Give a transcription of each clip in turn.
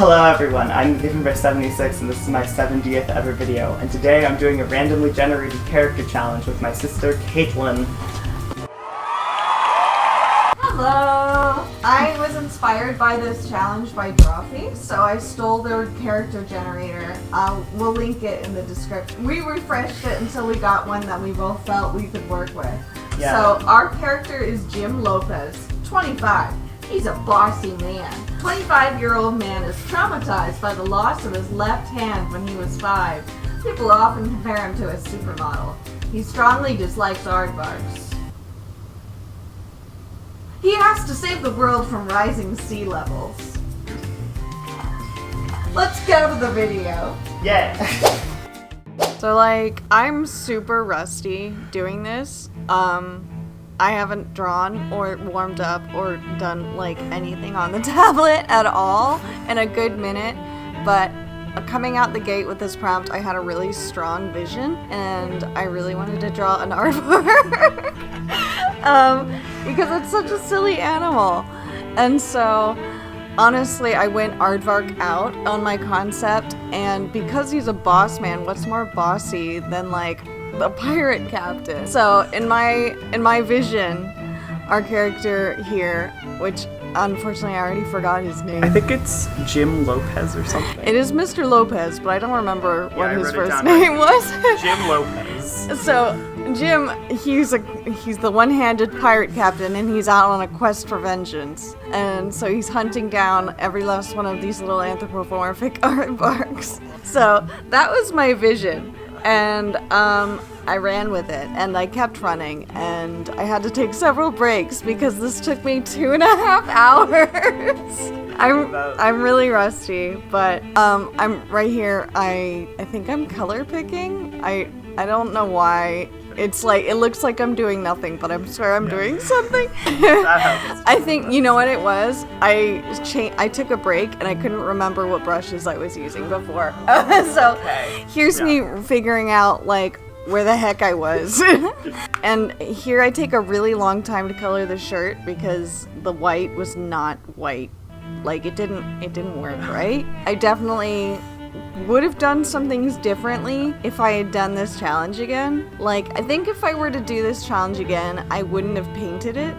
Hello everyone, I'm Livingbear76 and this is my 70th ever video, and today I'm doing a randomly generated character challenge with my sister Caitlin. Hello! I was inspired by this challenge by Drawfee, so I stole their character generator. We'll link it in the description. We refreshed it until we got one that we both felt we could work with. Yeah. So our character is Jim Lopez, 25. He's a bossy man. 25-year-old man is traumatized by the loss of his left hand when he was 5. People often compare him to a supermodel. He strongly dislikes aardvarks. He has to save the world from rising sea levels. Let's go to the video. Yeah. So I'm super rusty doing this. I haven't drawn or warmed up or done anything on the tablet at all in a good minute, but coming out the gate with this prompt, I had a really strong vision and I really wanted to draw an aardvark because it's such a silly animal. And so honestly, I went aardvark out on my concept, and because he's a boss man, what's more bossy than the pirate captain? So in my vision, our character here, which unfortunately I already forgot his name. I think it's Jim Lopez or something. It is Mr. Lopez, but I don't remember what his first name was. Jim Lopez. So Jim, he's the one-handed pirate captain, and he's out on a quest for vengeance. And so he's hunting down every last one of these little anthropomorphic aardvarks. So that was my vision. And I ran with it, and I kept running, and I had to take several breaks because this took me 2.5 hours. I'm really rusty, but I'm right here. I think I'm color picking. I don't know why. It's it looks like I'm doing nothing, but I swear I'm doing something. I think, you know what it was? I took a break and I couldn't remember what brushes I was using before. So here's me figuring out where the heck I was. And here I take a really long time to color the shirt because the white was not white. It didn't work right. I definitely would have done some things differently if I had done this challenge again. I think if I were to do this challenge again, I wouldn't have painted it.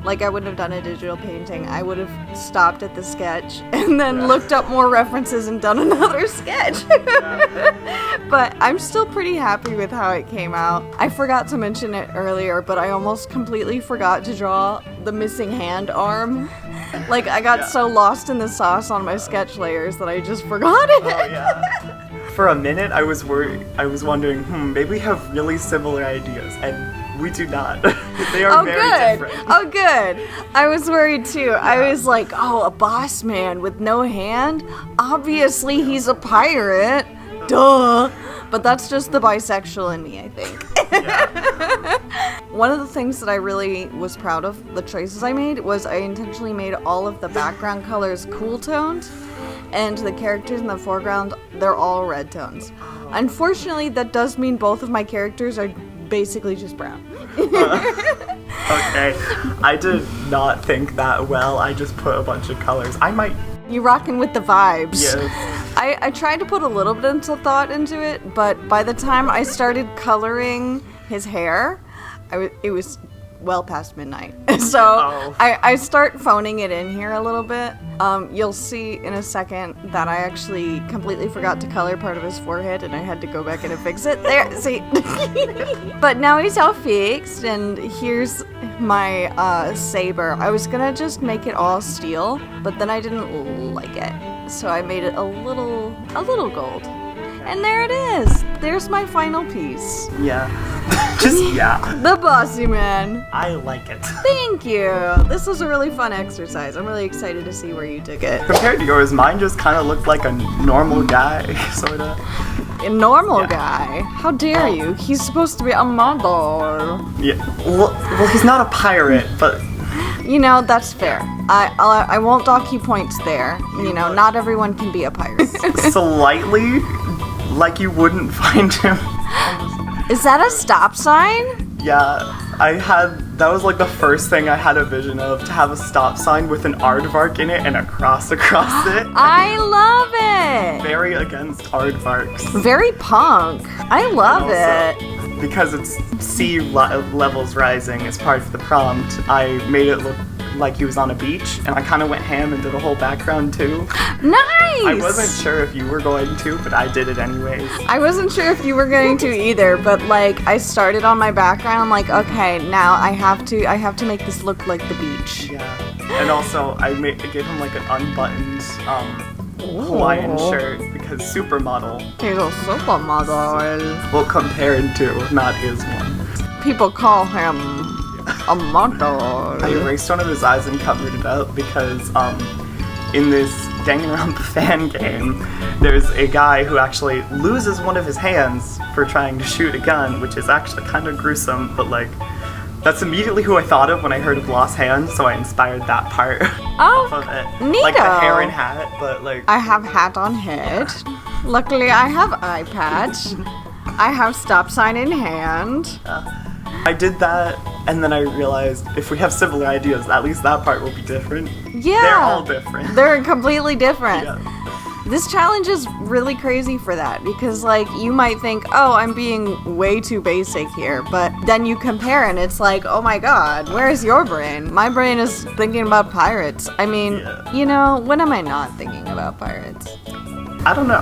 I wouldn't have done a digital painting. I would have stopped at the sketch and then looked up more references and done another sketch. But I'm still pretty happy with how it came out. I forgot to mention it earlier, but I almost completely forgot to draw the missing hand arm. I got so lost in the sauce on my sketch layers that I just forgot it. Oh, yeah. For a minute, I was wondering, maybe we have really similar ideas, and we do not. They are very different. Oh, good. I was worried too. Yeah. I was like, a boss man with no hand? Obviously, he's a pirate. Duh. But that's just the bisexual in me, I think. Yeah. One of the things that I really was proud of, the choices I made, was I intentionally made all of the background colors cool tones, and the characters in the foreground, they're all red tones. Unfortunately, that does mean both of my characters are basically just brown. Okay, I did not think that well. I just put a bunch of colors. You rockin' with the vibes. Yes. I tried to put a little bit of thought into it, but by the time I started coloring his hair, it was well past midnight. So I start phoning it in here a little bit. You'll see in a second that I actually completely forgot to color part of his forehead, and I had to go back in and fix it. There, see? But now he's all fixed, and here's my saber. I was gonna just make it all steel, but then I didn't like it, so I made it a little gold. And there it is. There's my final piece. Yeah. The bossy man. I like it. Thank you. This was a really fun exercise. I'm really excited to see where you took it. Compared to yours, mine just kind of looked like a normal guy, sort of. A normal guy? How dare you? He's supposed to be a model. Yeah. Well, he's not a pirate, but... You know, that's fair. I won't dock you points there. You know, not everyone can be a pirate. Slightly like you wouldn't find him. Is that a stop sign? Yeah, I had That was like the first thing I had a vision of, to have a stop sign with an aardvark in it and a cross across it. I love it! Very against aardvarks. Very punk. I love it. Because it's sea levels rising as part of the prompt, I made it look like he was on a beach, and I kind of went ham and did a whole background too. Nice! I wasn't sure if you were going to, but I did it anyways. I wasn't sure if you were going to either, but like I started on my background. I'm like, okay, now I have to make this look like the beach. Yeah, and also I gave him like an unbuttoned Hawaiian shirt because supermodel. He's a supermodel. Well, compared to, not is one. People call him a model. I erased one of his eyes and covered it up because in this Dangin' Around the Fan game, there's a guy who actually loses one of his hands for trying to shoot a gun, which is actually kind of gruesome, but like, that's immediately who I thought of when I heard of Lost Hands, so I inspired that part off of it. Neato. Like the hair and hat, but like... I have hat on head. Luckily, I have eye patch. I have stop sign in hand. I did that, and then I realized if we have similar ideas, at least that part will be different. Yeah. They're all different. They're completely different. Yeah. This challenge is really crazy for that, because like you might think, oh, I'm being way too basic here, but then you compare and it's like, oh my god, where's your brain? My brain is thinking about pirates. I mean, you know, when am I not thinking about pirates? I don't know.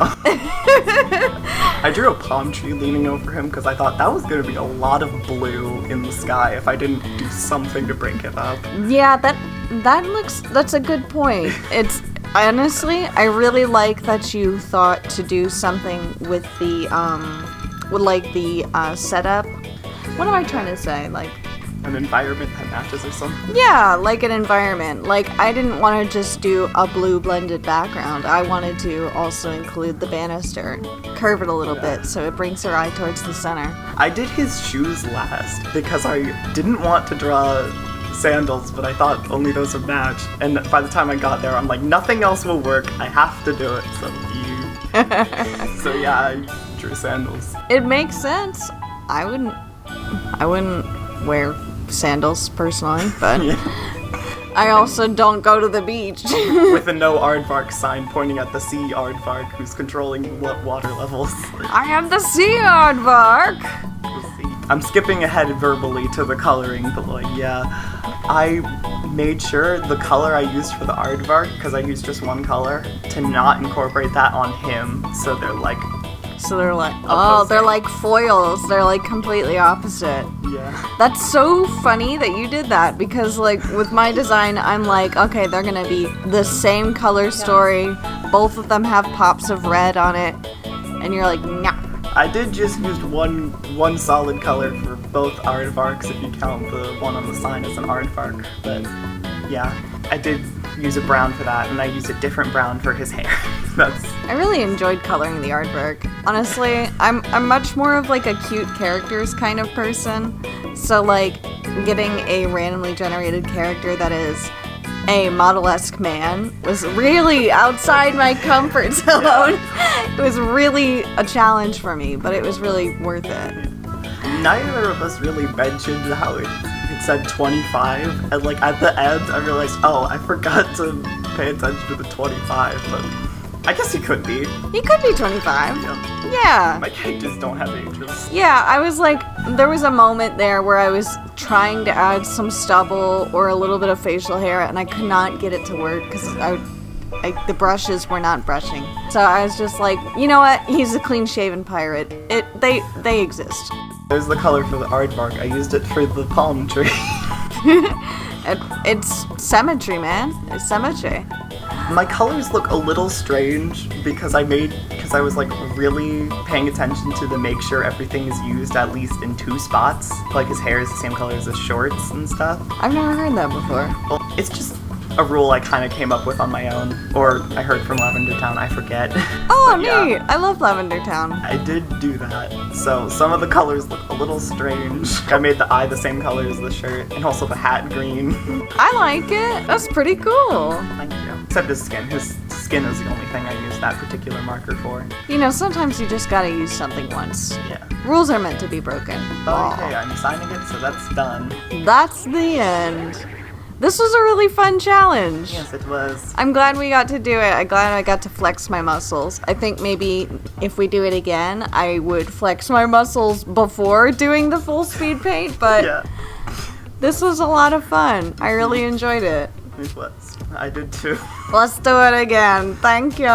I drew a palm tree leaning over him because I thought that was going to be a lot of blue in the sky if I didn't do something to break it up. Yeah, that's a good point. It's honestly, I really like that you thought to do something with the setup. What am I trying to say? Like An environment that matches or something. yeah, like an environment. Like I didn't want to just do a blue blended background. I wanted to also include the banister, curve it a little bit so it brings her eye towards the center. I did his shoes last because I didn't want to draw sandals, but I thought only those would match. And by the time I got there, I'm like, nothing else will work. I have to do it. So yeah, I drew sandals. It makes sense. I wouldn't wear sandals personally, but I also don't go to the beach. With a no aardvark sign pointing at the sea aardvark who's controlling water levels. I am the sea aardvark. I'm skipping ahead verbally to the coloring, but like, yeah, I made sure the color I used for the aardvark, because I used just one color, to not incorporate that on him, so they're like oh, they're like foils. They're like completely opposite. Yeah. That's so funny that you did that, because like with my design, I'm like, okay, they're gonna be the same color story. Both of them have pops of red on it, and you're like, nah. I did just use one solid color for both aardvarks if you count the one on the sign as an aardvark. But yeah, I did use a brown for that, and I used a different brown for his hair. I really enjoyed coloring the aardvark. Honestly, I'm much more of like a cute characters kind of person. So like getting a randomly generated character that is a model-esque man was really outside my comfort zone. It was really a challenge for me, but it was really worth it. Neither of us really mentioned how it said 25, and like at the end I realized, oh, I forgot to pay attention to the 25, but I guess he could be. He could be 25. Yeah. My characters don't have ages. Yeah, I was like, there was a moment there where I was trying to add some stubble or a little bit of facial hair, and I could not get it to work because the brushes were not brushing. So I was just like, you know what? He's a clean-shaven pirate. They exist. There's the color for the aardvark. I used it for the palm tree. It's symmetry, man. It's symmetry. My colors look a little strange because I was like really paying attention to make sure everything is used at least in 2 spots. Like his hair is the same color as his shorts and stuff. I've never heard that before. Well, it's just a rule I kind of came up with on my own, or I heard from Lavender Town, I forget. Oh, neat! I love Lavender Town. I did do that, so some of the colors look a little strange. I made the eye the same color as the shirt, and also the hat green. I like it. That's pretty cool. Thank you. Except his skin. His skin is the only thing I used that particular marker for. You know, sometimes you just gotta use something once. Yeah. Rules are meant to be broken. Okay, I'm signing it, so that's done. That's the end. This was a really fun challenge. Yes, it was. I'm glad we got to do it. I'm glad I got to flex my muscles. I think maybe if we do it again, I would flex my muscles before doing the full speed paint, but Yeah, this was a lot of fun. I really enjoyed it. it was. I did too. Let's do it again. Thank you.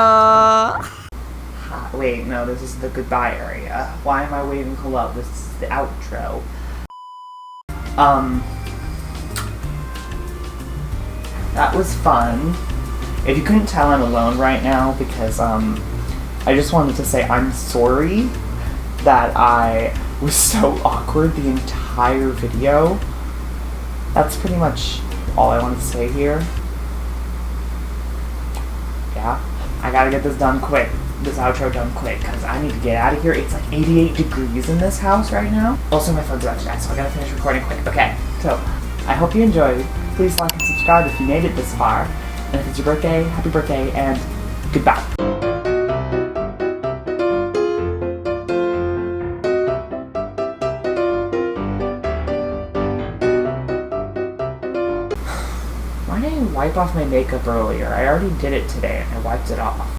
Wait, no, this is the goodbye area. Why am I waving hello? This is the outro. That was fun. If you couldn't tell, I'm alone right now because, I just wanted to say I'm sorry that I was so awkward the entire video. That's pretty much all I wanted to say here. Yeah, I gotta get this done quick. This outro done quick, because I need to get out of here. It's like 88 degrees in this house right now. Also, my phone's about to die, so I gotta finish recording quick. Okay, so, I hope you enjoyed. Please like and subscribe if you made it this far. And if it's your birthday, happy birthday, and goodbye. Why didn't I wipe off my makeup earlier? I already did it today, and I wiped it off.